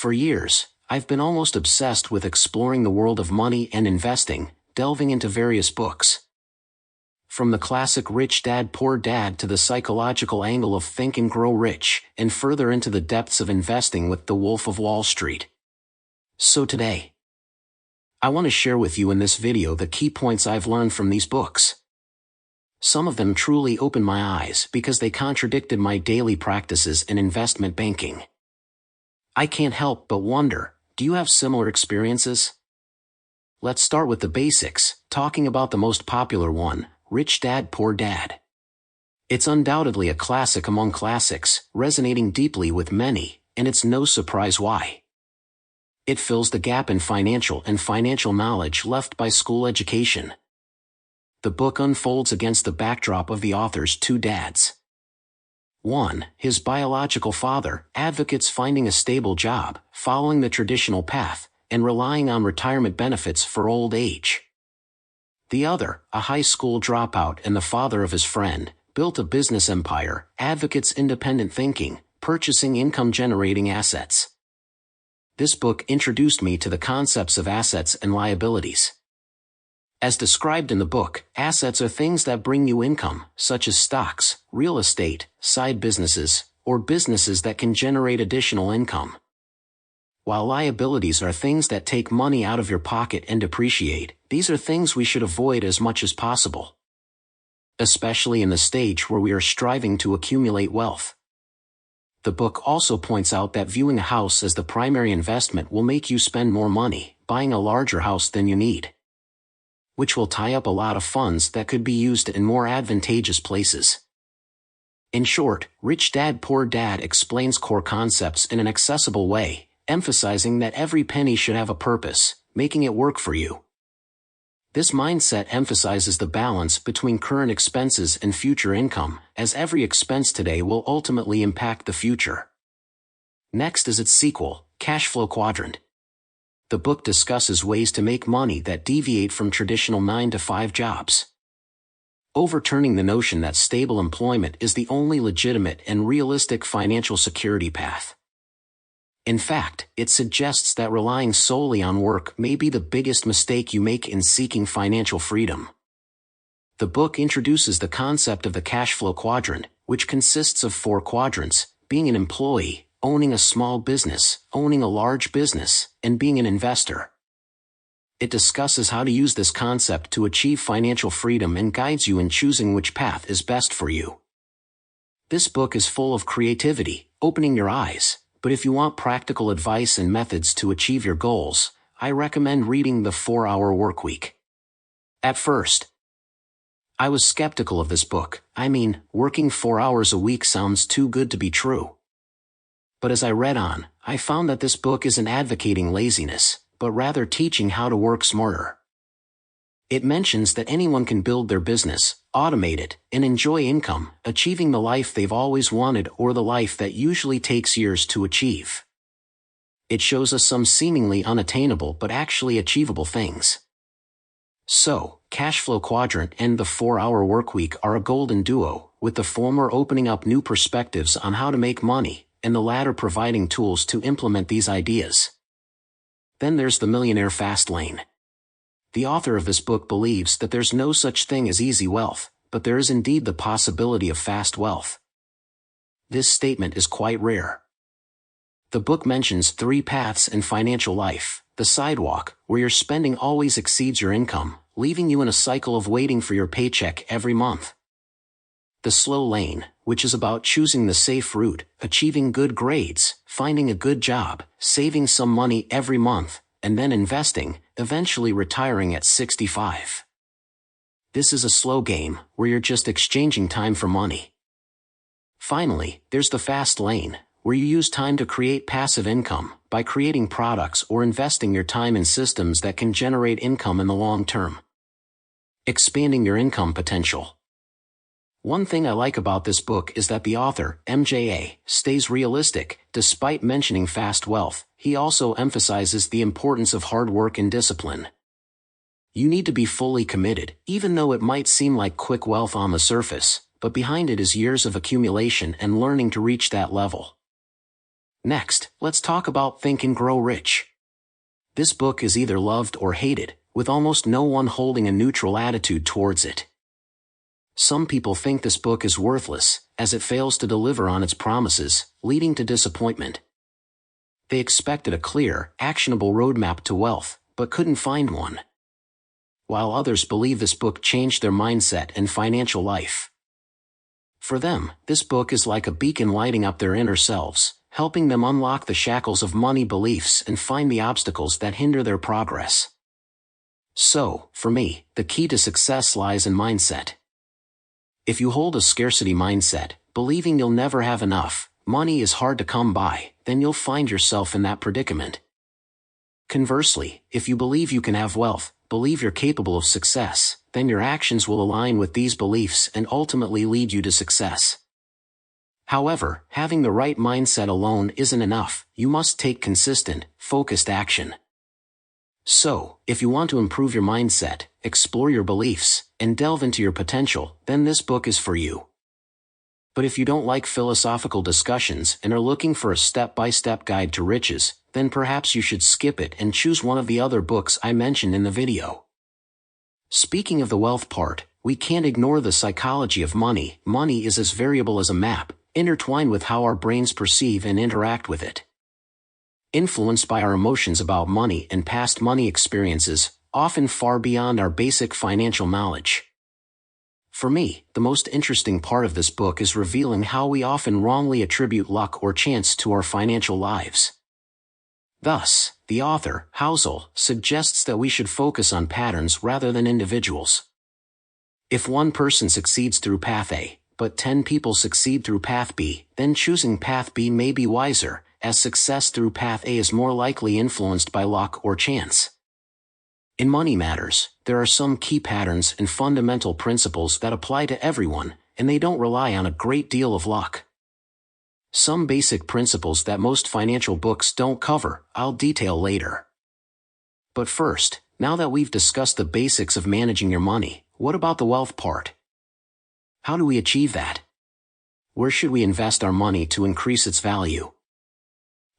For years, I've been almost obsessed with exploring the world of money and investing, delving into various books. From the classic Rich Dad Poor Dad to the psychological angle of Think and Grow Rich, and further into the depths of investing with The Wolf of Wall Street. So today, I want to share with you in this video the key points I've learned from these books. Some of them truly opened my eyes because they contradicted my daily practices in investment banking. I can't help but wonder, do you have similar experiences? Let's start with the basics, talking about the most popular one, Rich Dad Poor Dad. It's undoubtedly a classic among classics, resonating deeply with many, and it's no surprise why. It fills the gap in financial knowledge left by school education. The book unfolds against the backdrop of the author's two dads. One, his biological father, advocates finding a stable job, following the traditional path, and relying on retirement benefits for old age. The other, a high school dropout and the father of his friend, built a business empire, advocates independent thinking, purchasing income-generating assets. This book introduced me to the concepts of assets and liabilities. As described in the book, assets are things that bring you income, such as stocks, real estate, side businesses, or businesses that can generate additional income. While liabilities are things that take money out of your pocket and depreciate, these are things we should avoid as much as possible. Especially in the stage where we are striving to accumulate wealth. The book also points out that viewing a house as the primary investment will make you spend more money, buying a larger house than you need, which will tie up a lot of funds that could be used in more advantageous places. In short, Rich Dad Poor Dad explains core concepts in an accessible way, emphasizing that every penny should have a purpose, making it work for you. This mindset emphasizes the balance between current expenses and future income, as every expense today will ultimately impact the future. Next is its sequel, Cash Flow Quadrant. The book discusses ways to make money that deviate from traditional 9-to-5 jobs, overturning the notion that stable employment is the only legitimate and realistic financial security path. In fact, it suggests that relying solely on work may be the biggest mistake you make in seeking financial freedom. The book introduces the concept of the cash flow quadrant, which consists of 4 quadrants: being an employee, owning a small business, owning a large business, and being an investor. It discusses how to use this concept to achieve financial freedom and guides you in choosing which path is best for you. This book is full of creativity, opening your eyes. But if you want practical advice and methods to achieve your goals, I recommend reading The 4-Hour Workweek. At first, I was skeptical of this book. Working 4 hours a week sounds too good to be true. But as I read on, I found that this book isn't advocating laziness, but rather teaching how to work smarter. It mentions that anyone can build their business, automate it, and enjoy income, achieving the life they've always wanted or the life that usually takes years to achieve. It shows us some seemingly unattainable but actually achievable things. So, Cash Flow Quadrant and The 4-Hour Workweek are a golden duo, with the former opening up new perspectives on how to make money, and the latter providing tools to implement these ideas. Then there's The Millionaire Fast Lane. The author of this book believes that there's no such thing as easy wealth, but there is indeed the possibility of fast wealth. This statement is quite rare. The book mentions 3 paths in financial life: the sidewalk, where your spending always exceeds your income, leaving you in a cycle of waiting for your paycheck every month. The slow lane, which is about choosing the safe route, achieving good grades, finding a good job, saving some money every month, and then investing, eventually retiring at 65. This is a slow game, where you're just exchanging time for money. Finally, there's the fast lane, where you use time to create passive income, by creating products or investing your time in systems that can generate income in the long term. Expanding your income potential. One thing I like about this book is that the author, MJA, stays realistic. Despite mentioning fast wealth, he also emphasizes the importance of hard work and discipline. You need to be fully committed, even though it might seem like quick wealth on the surface, but behind it is years of accumulation and learning to reach that level. Next, let's talk about Think and Grow Rich. This book is either loved or hated, with almost no one holding a neutral attitude towards it. Some people think this book is worthless, as it fails to deliver on its promises, leading to disappointment. They expected a clear, actionable roadmap to wealth, but couldn't find one. While others believe this book changed their mindset and financial life. For them, this book is like a beacon lighting up their inner selves, helping them unlock the shackles of money beliefs and find the obstacles that hinder their progress. So, for me, the key to success lies in mindset. If you hold a scarcity mindset, believing you'll never have enough, money is hard to come by, then you'll find yourself in that predicament. Conversely, if you believe you can have wealth, believe you're capable of success, then your actions will align with these beliefs and ultimately lead you to success. However, having the right mindset alone isn't enough. You must take consistent, focused action. So, if you want to improve your mindset, explore your beliefs, and delve into your potential, then this book is for you. But if you don't like philosophical discussions and are looking for a step-by-step guide to riches, then perhaps you should skip it and choose one of the other books I mentioned in the video. Speaking of the wealth part, we can't ignore the psychology of money. Money is as variable as a map, intertwined with how our brains perceive and interact with it. Influenced by our emotions about money and past money experiences, often far beyond our basic financial knowledge. For me, the most interesting part of this book is revealing how we often wrongly attribute luck or chance to our financial lives. Thus, the author, Housel, suggests that we should focus on patterns rather than individuals. If one person succeeds through path A, but 10 people succeed through path B, then choosing path B may be wiser, as success through path A is more likely influenced by luck or chance. In money matters, there are some key patterns and fundamental principles that apply to everyone, and they don't rely on a great deal of luck. Some basic principles that most financial books don't cover, I'll detail later. But first, now that we've discussed the basics of managing your money, what about the wealth part? How do we achieve that? Where should we invest our money to increase its value?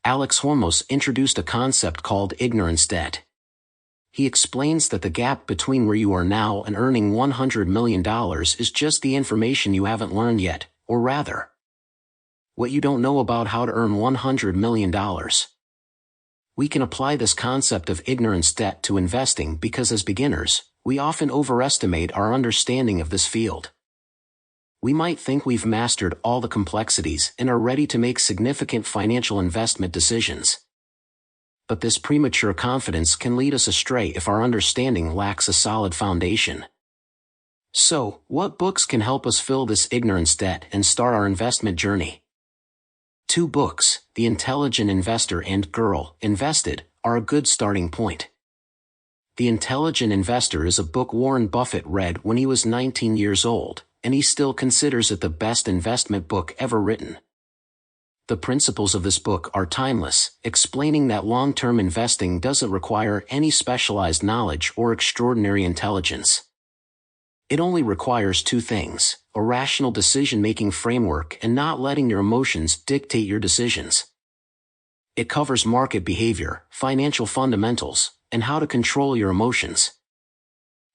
Alex Hormoz introduced a concept called ignorance debt. He explains that the gap between where you are now and earning $100 million is just the information you haven't learned yet, or rather, what you don't know about how to earn $100 million. We can apply this concept of ignorance debt to investing because as beginners, we often overestimate our understanding of this field. We might think we've mastered all the complexities and are ready to make significant financial investment decisions. But this premature confidence can lead us astray if our understanding lacks a solid foundation. So, what books can help us fill this ignorance debt and start our investment journey? 2 books, The Intelligent Investor and Girl, Invested, are a good starting point. The Intelligent Investor is a book Warren Buffett read when he was 19 years old, and he still considers it the best investment book ever written. The principles of this book are timeless, explaining that long-term investing doesn't require any specialized knowledge or extraordinary intelligence. It only requires 2 things, a rational decision-making framework and not letting your emotions dictate your decisions. It covers market behavior, financial fundamentals, and how to control your emotions.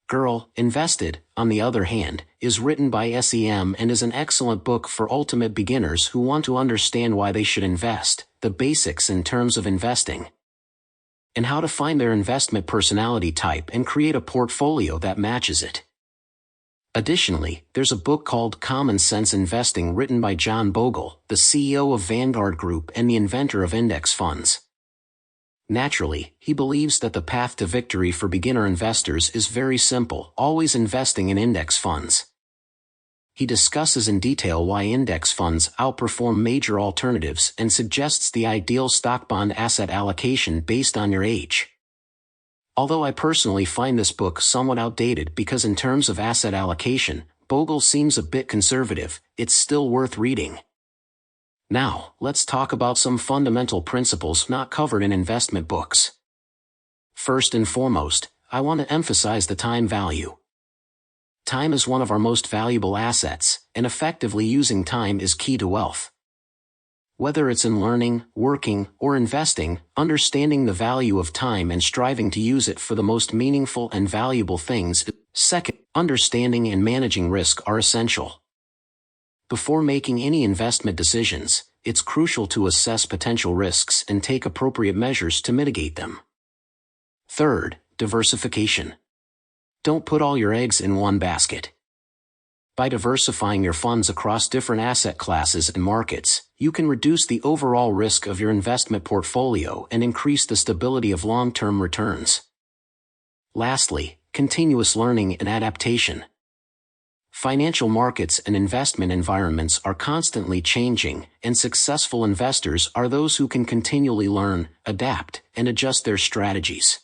Girl, Invested, on the other hand, is written by SEM and is an excellent book for ultimate beginners who want to understand why they should invest, the basics in terms of investing, and how to find their investment personality type and create a portfolio that matches it. Additionally, there's a book called Common Sense Investing written by John Bogle, the CEO of Vanguard Group and the inventor of index funds. Naturally, he believes that the path to victory for beginner investors is very simple, always investing in index funds. He discusses in detail why index funds outperform major alternatives and suggests the ideal stock-bond asset allocation based on your age. Although I personally find this book somewhat outdated because in terms of asset allocation, Bogle seems a bit conservative, it's still worth reading. Now, let's talk about some fundamental principles not covered in investment books. First and foremost, I want to emphasize the time value. Time is one of our most valuable assets, and effectively using time is key to wealth. Whether it's in learning, working, or investing, understanding the value of time and striving to use it for the most meaningful and valuable things. Second, understanding and managing risk are essential. Before making any investment decisions, it's crucial to assess potential risks and take appropriate measures to mitigate them. Third, diversification. Don't put all your eggs in one basket. By diversifying your funds across different asset classes and markets, you can reduce the overall risk of your investment portfolio and increase the stability of long-term returns. Lastly, continuous learning and adaptation. Financial markets and investment environments are constantly changing, and successful investors are those who can continually learn, adapt, and adjust their strategies.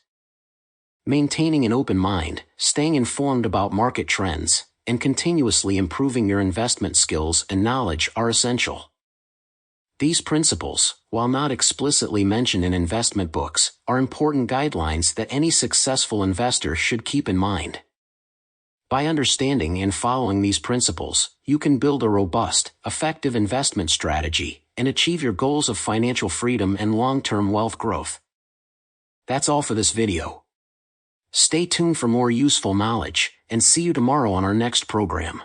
Maintaining an open mind, staying informed about market trends, and continuously improving your investment skills and knowledge are essential. These principles, while not explicitly mentioned in investment books, are important guidelines that any successful investor should keep in mind. By understanding and following these principles, you can build a robust, effective investment strategy and achieve your goals of financial freedom and long-term wealth growth. That's all for this video. Stay tuned for more useful knowledge, and see you tomorrow on our next program.